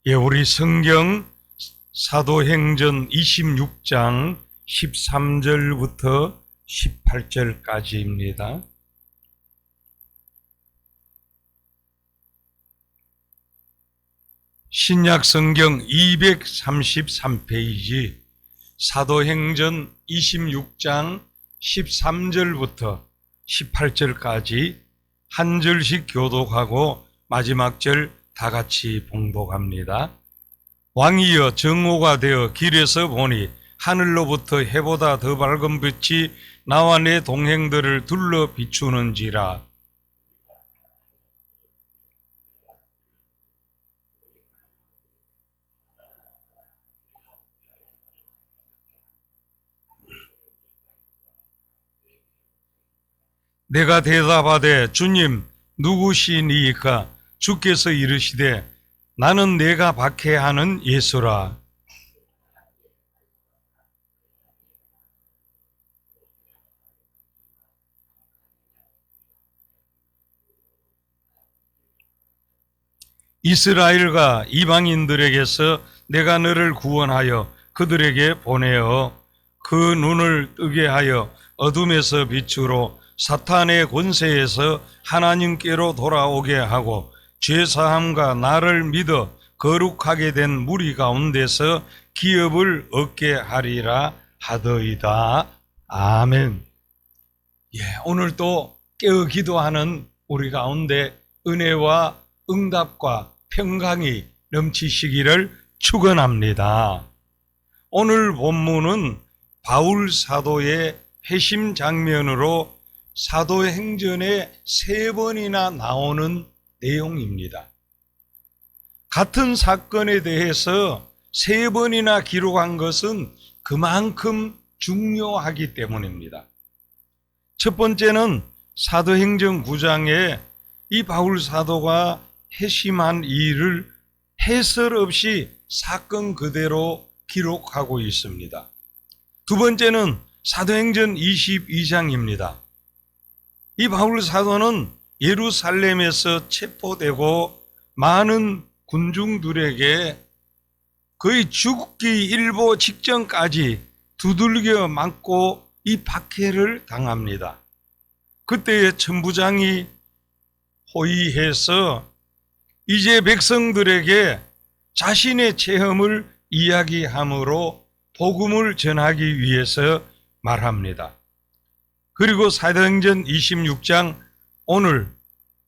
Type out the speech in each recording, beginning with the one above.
예, 우리 성경 사도행전 26장 13절부터 18절까지입니다. 신약 성경 233페이지 사도행전 26장 13절부터 18절까지 한 절씩 교독하고 마지막 절 다 같이 봉독합니다. 왕이여 정오가 되어 길에서 보니 하늘로부터 해보다 더 밝은 빛이 나와 내 동행들을 둘러 비추는지라. 내가 대답하되 주님 누구시니이까? 주께서 이르시되 나는 내가 박해하는 예수라. 이스라엘과 이방인들에게서 내가 너를 구원하여 그들에게 보내어 그 눈을 뜨게 하여 어둠에서 빛으로 사탄의 권세에서 하나님께로 돌아오게 하고 죄사함과 나를 믿어 거룩하게 된 무리 가운데서 기업을 얻게 하리라 하더이다. 아멘. 예, 오늘 또 깨어 기도하는 우리 가운데 은혜와 응답과 평강이 넘치시기를 축원합니다. 오늘 본문은 바울 사도의 회심 장면으로 사도행전에 3번이나 나오는 내용입니다. 같은 사건에 대해서 3번이나 기록한 것은 그만큼 중요하기 때문입니다. 첫 번째는 사도행전 9장에 이 바울 사도가 회심한 일을 해설 없이 사건 그대로 기록하고 있습니다. 두 번째는 사도행전 22장입니다. 이 바울 사도는 예루살렘에서 체포되고 많은 군중들에게 거의 죽기 일보 직전까지 두들겨 맞고 이 박해를 당합니다. 그때의 천부장이 호의해서 이제 백성들에게 자신의 체험을 이야기함으로 복음을 전하기 위해서 말합니다. 그리고 사도행전 26장 오늘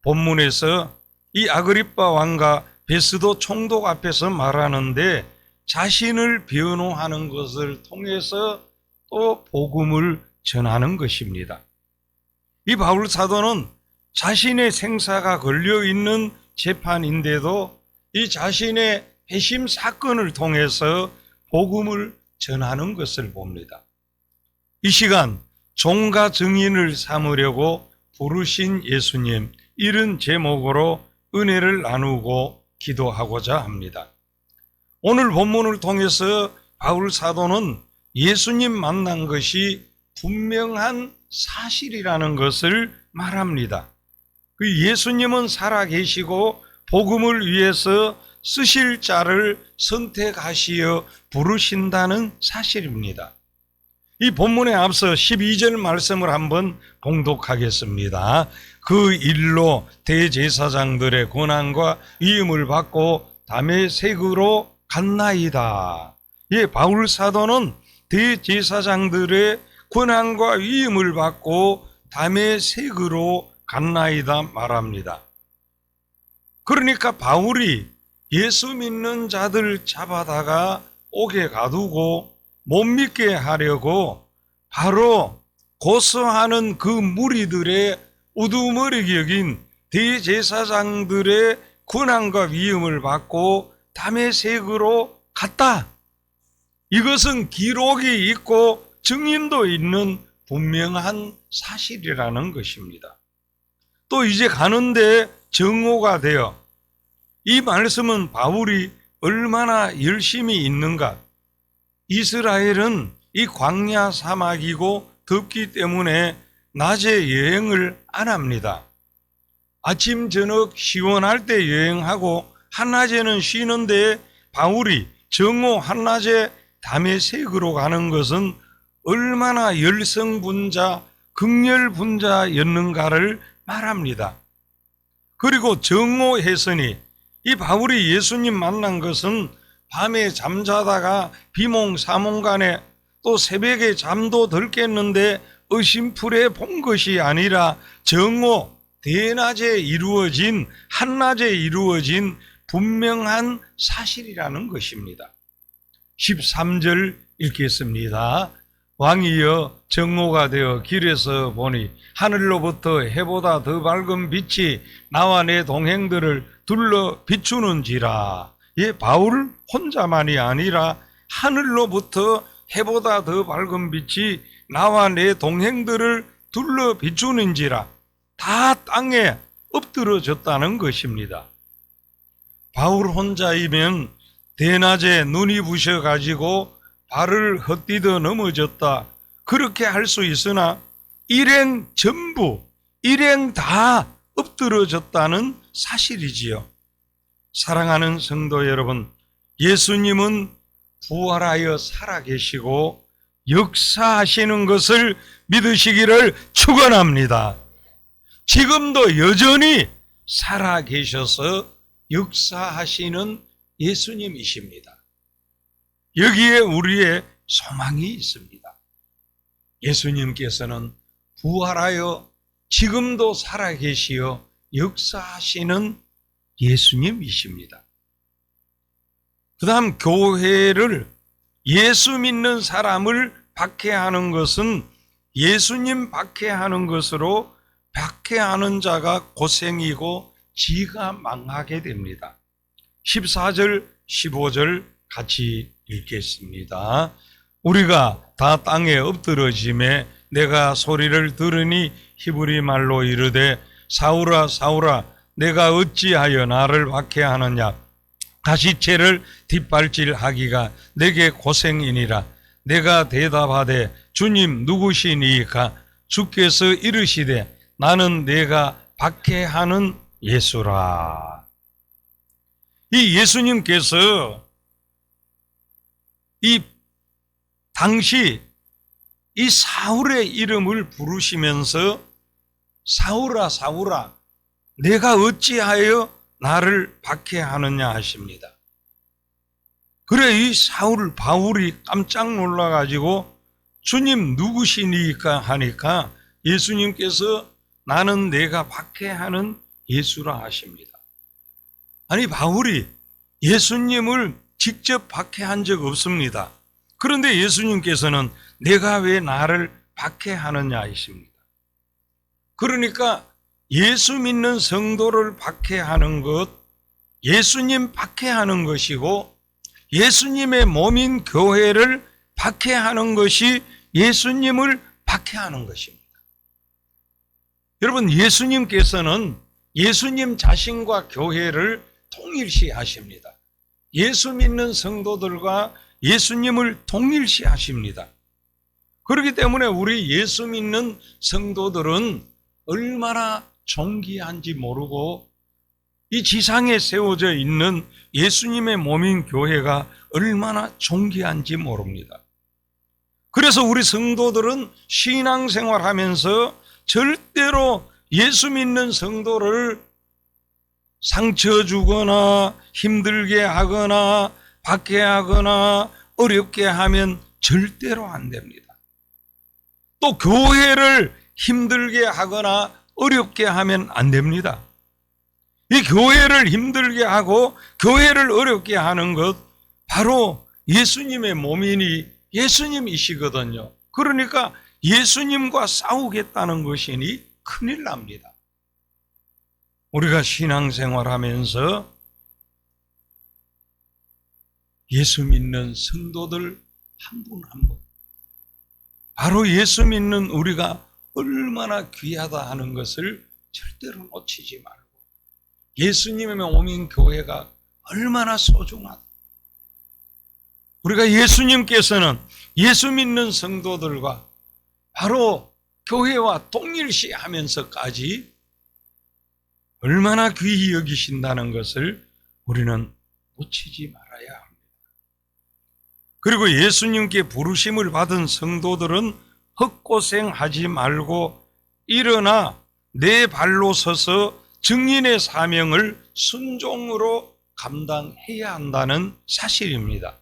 본문에서 이 아그리빠 왕과 베스도 총독 앞에서 말하는데 자신을 변호하는 것을 통해서 또 복음을 전하는 것입니다. 이 바울 사도는 자신의 생사가 걸려있는 재판인데도 이 자신의 회심 사건을 통해서 복음을 전하는 것을 봅니다. 이 시간 종가 증인을 삼으려고 부르신 예수님, 이런 제목으로 은혜를 나누고 기도하고자 합니다. 오늘 본문을 통해서 바울 사도는 예수님 만난 것이 분명한 사실이라는 것을 말합니다. 그 예수님은 살아계시고 복음을 위해서 쓰실 자를 선택하시어 부르신다는 사실입니다. 이 본문에 앞서 12절 말씀을 한번 봉독하겠습니다. 그 일로 대제사장들의 권한과 위임을 받고 다메섹으로 갔나이다. 예, 바울 사도는 대제사장들의 권한과 위임을 받고 다메섹으로 갔나이다 말합니다. 그러니까 바울이 예수 믿는 자들 잡아다가 옥에 가두고 못 믿게 하려고 바로 고소하는 그 무리들의 우두머리기 여긴 대제사장들의 권한과 위임을 받고 다메섹으로 갔다. 이것은 기록이 있고 증인도 있는 분명한 사실이라는 것입니다. 또 이제 가는데 정오가 되어 이 말씀은 바울이 얼마나 열심히 있는가. 이스라엘은 이 광야 사막이고 덥기 때문에 낮에 여행을 안 합니다. 아침 저녁 시원할 때 여행하고 한낮에는 쉬는데 바울이 정오 한낮에 다메섹으로 가는 것은 얼마나 열성분자, 극렬분자였는가를 말합니다. 그리고 정오했으니 이 바울이 예수님 만난 것은 밤에 잠자다가 비몽사몽간에 또 새벽에 잠도 덜 깼는데 의심풀에 본 것이 아니라 정오, 대낮에 이루어진, 한낮에 이루어진 분명한 사실이라는 것입니다. 13절 읽겠습니다. 왕이여 정오가 되어 길에서 보니 하늘로부터 해보다 더 밝은 빛이 나와 내 동행들을 둘러 비추는지라. 바울 혼자만이 아니라 하늘로부터 해보다 더 밝은 빛이 나와 내 동행들을 둘러 비추는지라. 다 땅에 엎드러졌다는 것입니다. 바울 혼자이면 대낮에 눈이 부셔가지고 발을 헛디뎌 넘어졌다, 그렇게 할 수 있으나 일행 전부, 일행 다 엎드러졌다는 사실이지요. 사랑하는 성도 여러분, 예수님은 부활하여 살아계시고 역사하시는 것을 믿으시기를 축원합니다. 지금도 여전히 살아계셔서 역사하시는 예수님이십니다. 여기에 우리의 소망이 있습니다. 예수님께서는 부활하여 지금도 살아계시어 역사하시는 예수님이십니다. 그 다음 교회를, 예수 믿는 사람을 박해하는 것은 예수님 박해하는 것으로 박해하는 자가 고생이고 지가 망하게 됩니다. 14절 15절 같이 읽겠습니다. 우리가 다 땅에 엎드러짐에 내가 소리를 들으니 히브리 말로 이르되 사울아 사울아 내가 어찌하여 나를 박해하느냐. 다시 죄를 뒷발질하기가 내게 고생이니라. 내가 대답하되 주님 누구시니까. 주께서 이르시되 나는 내가 박해하는 예수라. 이 예수님께서 이 당시 이 사울의 이름을 부르시면서 사울아 사울아 내가 어찌하여 나를 박해하느냐 하십니다. 그래 이 사울 바울이 깜짝 놀라가지고 주님 누구시니까 하니까 예수님께서 나는 내가 박해하는 예수라 하십니다. 아니 바울이 예수님을 직접 박해한 적 없습니다. 그런데 예수님께서는 내가 왜 나를 박해하느냐 하십니다. 그러니까 예수 믿는 성도를 박해하는 것, 예수님 박해하는 것이고 예수님의 몸인 교회를 박해하는 것이 예수님을 박해하는 것입니다. 여러분, 예수님께서는 예수님 자신과 교회를 통일시 하십니다. 예수 믿는 성도들과 예수님을 동일시 하십니다. 그렇기 때문에 우리 예수 믿는 성도들은 얼마나 존귀한지 모르고 이 지상에 세워져 있는 예수님의 몸인 교회가 얼마나 존귀한지 모릅니다. 그래서 우리 성도들은 신앙생활 하면서 절대로 예수 믿는 성도를 상처 주거나 힘들게 하거나 박해하거나 어렵게 하면 절대로 안 됩니다. 또 교회를 힘들게 하거나 어렵게 하면 안 됩니다. 이 교회를 힘들게 하고 교회를 어렵게 하는 것 바로 예수님의 몸이니 예수님이시거든요. 그러니까 예수님과 싸우겠다는 것이니 큰일 납니다. 우리가 신앙생활하면서 예수 믿는 성도들 한 분 한 분, 바로 예수 믿는 우리가 얼마나 귀하다 하는 것을 절대로 놓치지 말고 예수님의 몸인 교회가 얼마나 소중하다. 우리가 예수님께서는 예수 믿는 성도들과 바로 교회와 동일시 하면서까지 얼마나 귀히 여기신다는 것을 우리는 놓치지 말아야 합니다. 그리고 예수님께 부르심을 받은 성도들은 헛고생하지 말고 일어나 내 발로 서서 증인의 사명을 순종으로 감당해야 한다는 사실입니다.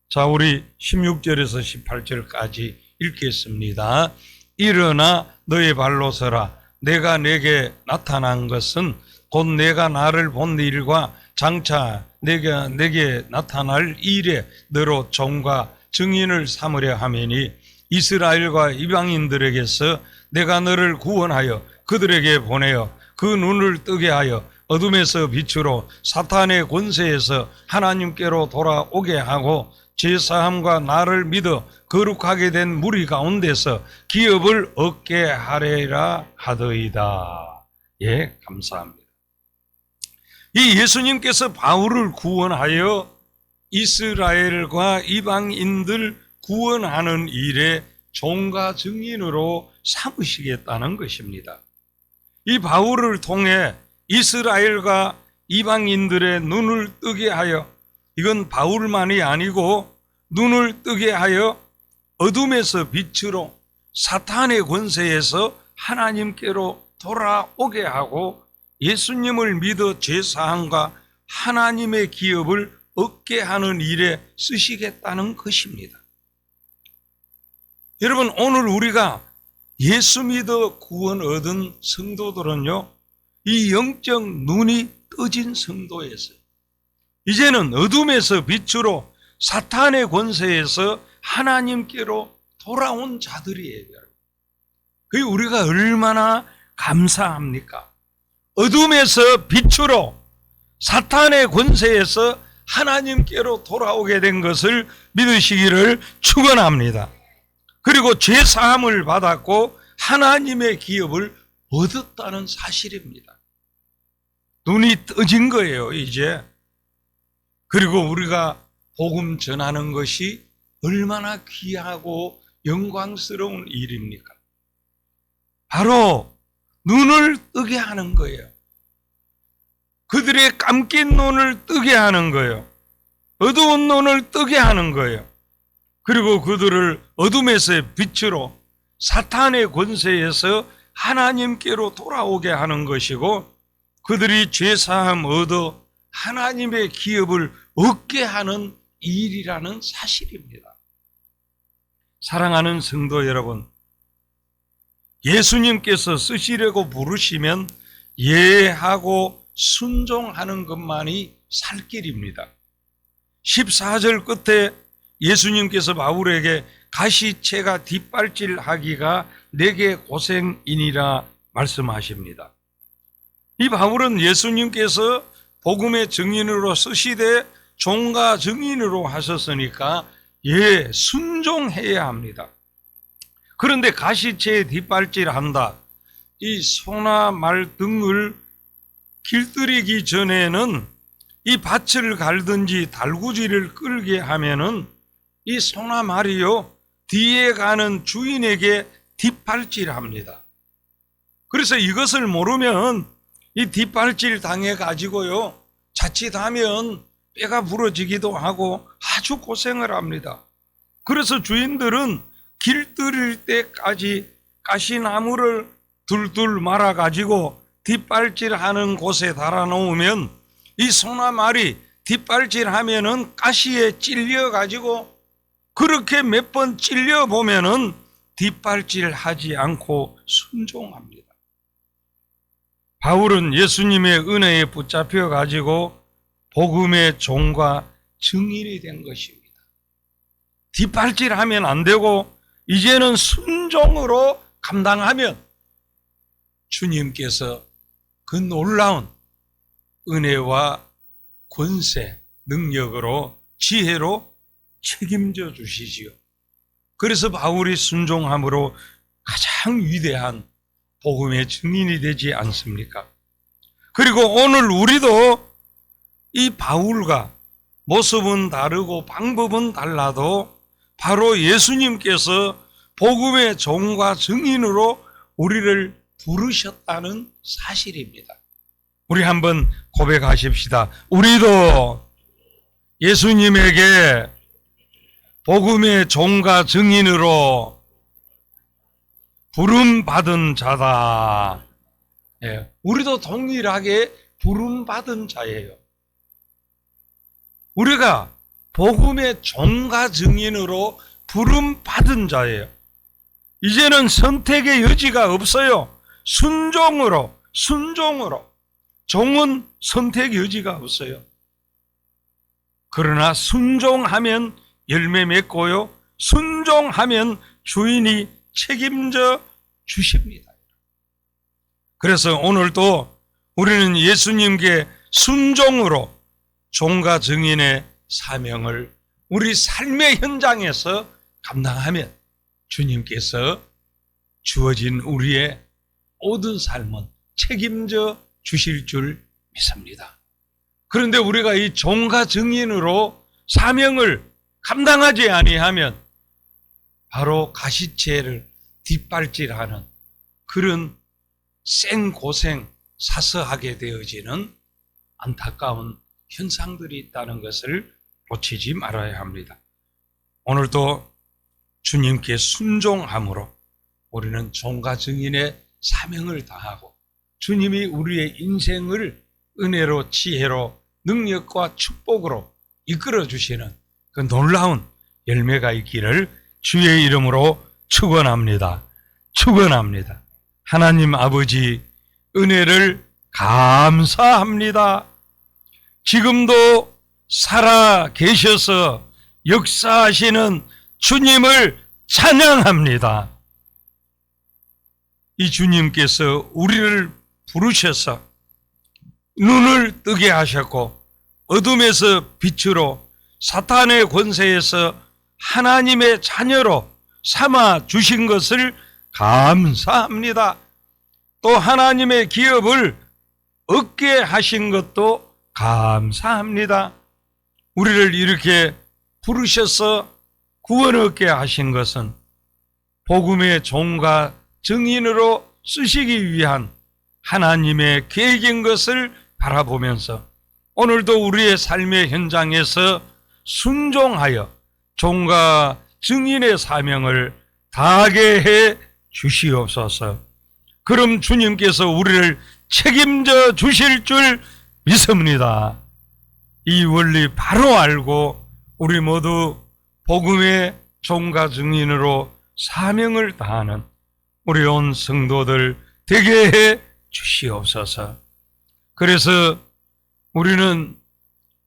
자, 우리 16절에서 18절까지 읽겠습니다. 일어나 너의 발로 서라. 내가 내게 나타난 것은 곧 내가 나를 본 일과 장차 내게 나타날 일에 너로 종과 증인을 삼으려 하매니 이스라엘과 이방인들에게서 내가 너를 구원하여 그들에게 보내어 그 눈을 뜨게 하여 어둠에서 빛으로 사탄의 권세에서 하나님께로 돌아오게 하고 죄사함과 나를 믿어 거룩하게 된 무리 가운데서 기업을 얻게 하리라 하더이다. 예, 감사합니다. 이 예수님께서 바울을 구원하여 이스라엘과 이방인들 구원하는 일에 종과 증인으로 삼으시겠다는 것입니다. 이 바울을 통해 이스라엘과 이방인들의 눈을 뜨게 하여, 이건 바울만이 아니고 눈을 뜨게 하여 어둠에서 빛으로 사탄의 권세에서 하나님께로 돌아오게 하고 예수님을 믿어 죄사함과 하나님의 기업을 얻게 하는 일에 쓰시겠다는 것입니다. 여러분, 오늘 우리가 예수 믿어 구원 얻은 성도들은요, 이 영적 눈이 떠진 성도에서 이제는 어둠에서 빛으로 사탄의 권세에서 하나님께로 돌아온 자들이에요. 그게 우리가 얼마나 감사합니까? 어둠에서 빛으로 사탄의 권세에서 하나님께로 돌아오게 된 것을 믿으시기를 축원합니다. 그리고 죄사함을 받았고 하나님의 기업을 얻었다는 사실입니다. 눈이 떠진 거예요, 이제. 그리고 우리가 복음 전하는 것이 얼마나 귀하고 영광스러운 일입니까? 바로 눈을 뜨게 하는 거예요. 그들의 감긴 눈을 뜨게 하는 거예요. 어두운 눈을 뜨게 하는 거예요. 그리고 그들을 어둠에서의 빛으로 사탄의 권세에서 하나님께로 돌아오게 하는 것이고, 그들이 죄사함 얻어 하나님의 기업을 얻게 하는 일이라는 사실입니다. 사랑하는 성도 여러분, 예수님께서 쓰시려고 부르시면 예하고 순종하는 것만이 살 길입니다. 14절 끝에 예수님께서 바울에게 가시채가 뒷발질하기가 내게 고생이니라 말씀하십니다. 이 바울은 예수님께서 복음의 증인으로 쓰시되 종과 증인으로 하셨으니까 순종해야 합니다. 그런데 가시채에 뒷발질한다, 이 소나 말 등을 길들이기 전에는 이 밭을 갈든지 달구지를 끌게 하면은 이 소나 말이요, 뒤에 가는 주인에게 뒷발질합니다. 그래서 이것을 모르면 이 뒷발질 당해 가지고요, 자칫하면 뼈가 부러지기도 하고 아주 고생을 합니다. 그래서 주인들은 길들일 때까지 가시나무를 둘둘 말아 가지고 뒷발질하는 곳에 달아놓으면 이 소나 말이 뒷발질하면은 가시에 찔려 가지고 그렇게 몇 번 찔려 보면은 뒷발질하지 않고 순종합니다. 바울은 예수님의 은혜에 붙잡혀 가지고 복음의 종과 증인이 된 것입니다. 뒷발질하면 안 되고 이제는 순종으로 감당하면 주님께서 그 놀라운 은혜와 권세, 능력으로, 지혜로 책임져 주시지요. 그래서 바울이 순종함으로 가장 위대한 복음의 증인이 되지 않습니까? 그리고 오늘 우리도 이 바울과 모습은 다르고 방법은 달라도 바로 예수님께서 복음의 종과 증인으로 우리를 부르셨다는 사실입니다. 우리 한번 고백하십시다. 우리도 예수님에게 복음의 종과 증인으로 부름받은 자다. 예, 우리도 동일하게 부름받은 자예요. 우리가 복음의 종과 증인으로 부름받은 자예요. 이제는 선택의 여지가 없어요. 순종으로. 종은 선택 여지가 없어요. 그러나 순종하면 열매 맺고요. 순종하면 주인이 책임져 주십니다. 그래서 오늘도 우리는 예수님께 순종으로 종과 증인의 사명을 우리 삶의 현장에서 감당하면 주님께서 주어진 우리의 모든 삶은 책임져 주실 줄 믿습니다. 그런데 우리가 이 종과 증인으로 사명을 감당하지 아니하면 바로 가시체를 뒷발질하는 그런 생고생 사서하게 되어지는 안타까운 현상들이 있다는 것을 놓치지 말아야 합니다. 오늘도 주님께 순종함으로 우리는 종과 증인의 사명을 다하고 주님이 우리의 인생을 은혜로 지혜로 능력과 축복으로 이끌어 주시는 그 놀라운 열매가 있기를 주의 이름으로 축원합니다. 축원합니다. 하나님 아버지 은혜를 감사합니다. 지금도 살아 계셔서 역사하시는 주님을 찬양합니다. 이 주님께서 우리를 부르셔서 눈을 뜨게 하셨고 어둠에서 빛으로 사탄의 권세에서 하나님의 자녀로 삼아 주신 것을 감사합니다. 또 하나님의 기업을 얻게 하신 것도 감사합니다. 우리를 이렇게 부르셔서 구원 얻게 하신 것은 복음의 종과 증인으로 쓰시기 위한 하나님의 계획인 것을 바라보면서 오늘도 우리의 삶의 현장에서 순종하여 종과 증인의 사명을 다하게 해 주시옵소서. 그럼 주님께서 우리를 책임져 주실 줄 믿습니다. 이 원리 바로 알고 우리 모두 복음의 종과 증인으로 사명을 다하는 우리 온 성도들 되게 해 주시옵소서. 그래서 우리는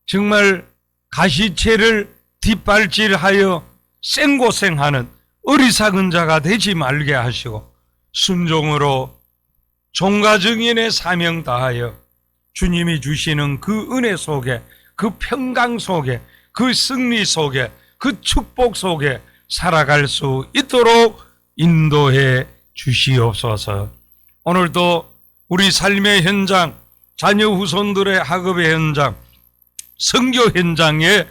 정말 가시체를 뒷발질하여 생고생하는 어리석은 자가 되지 말게 하시고 순종으로 종과 증인의 사명 다하여 주님이 주시는 그 은혜 속에 그 평강 속에 그 승리 속에 그 축복 속에 살아갈 수 있도록 인도해 주시옵소서. 오늘도 우리 삶의 현장, 자녀 후손들의 학업의 현장, 선교 현장에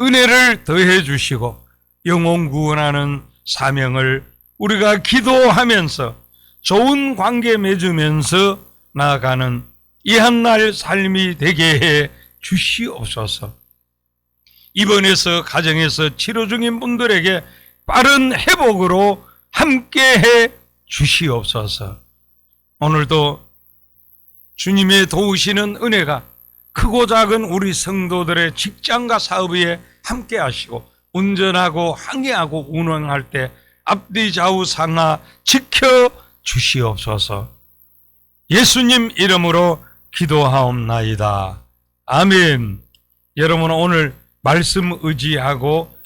은혜를 더해 주시고 영혼 구원하는 사명을 우리가 기도하면서 좋은 관계 맺으면서 나아가는 이 한날 삶이 되게 해 주시옵소서. 입원해서 가정에서 치료 중인 분들에게 빠른 회복으로 함께해 주시옵소서. 오늘도 주님의 도우시는 은혜가 크고 작은 우리 성도들의 직장과 사업에 함께 하시고 운전하고 항해하고 운행할 때 앞뒤 좌우 상하 지켜 주시옵소서. 예수님 이름으로 기도하옵나이다. 아멘. 여러분 오늘 말씀 의지하고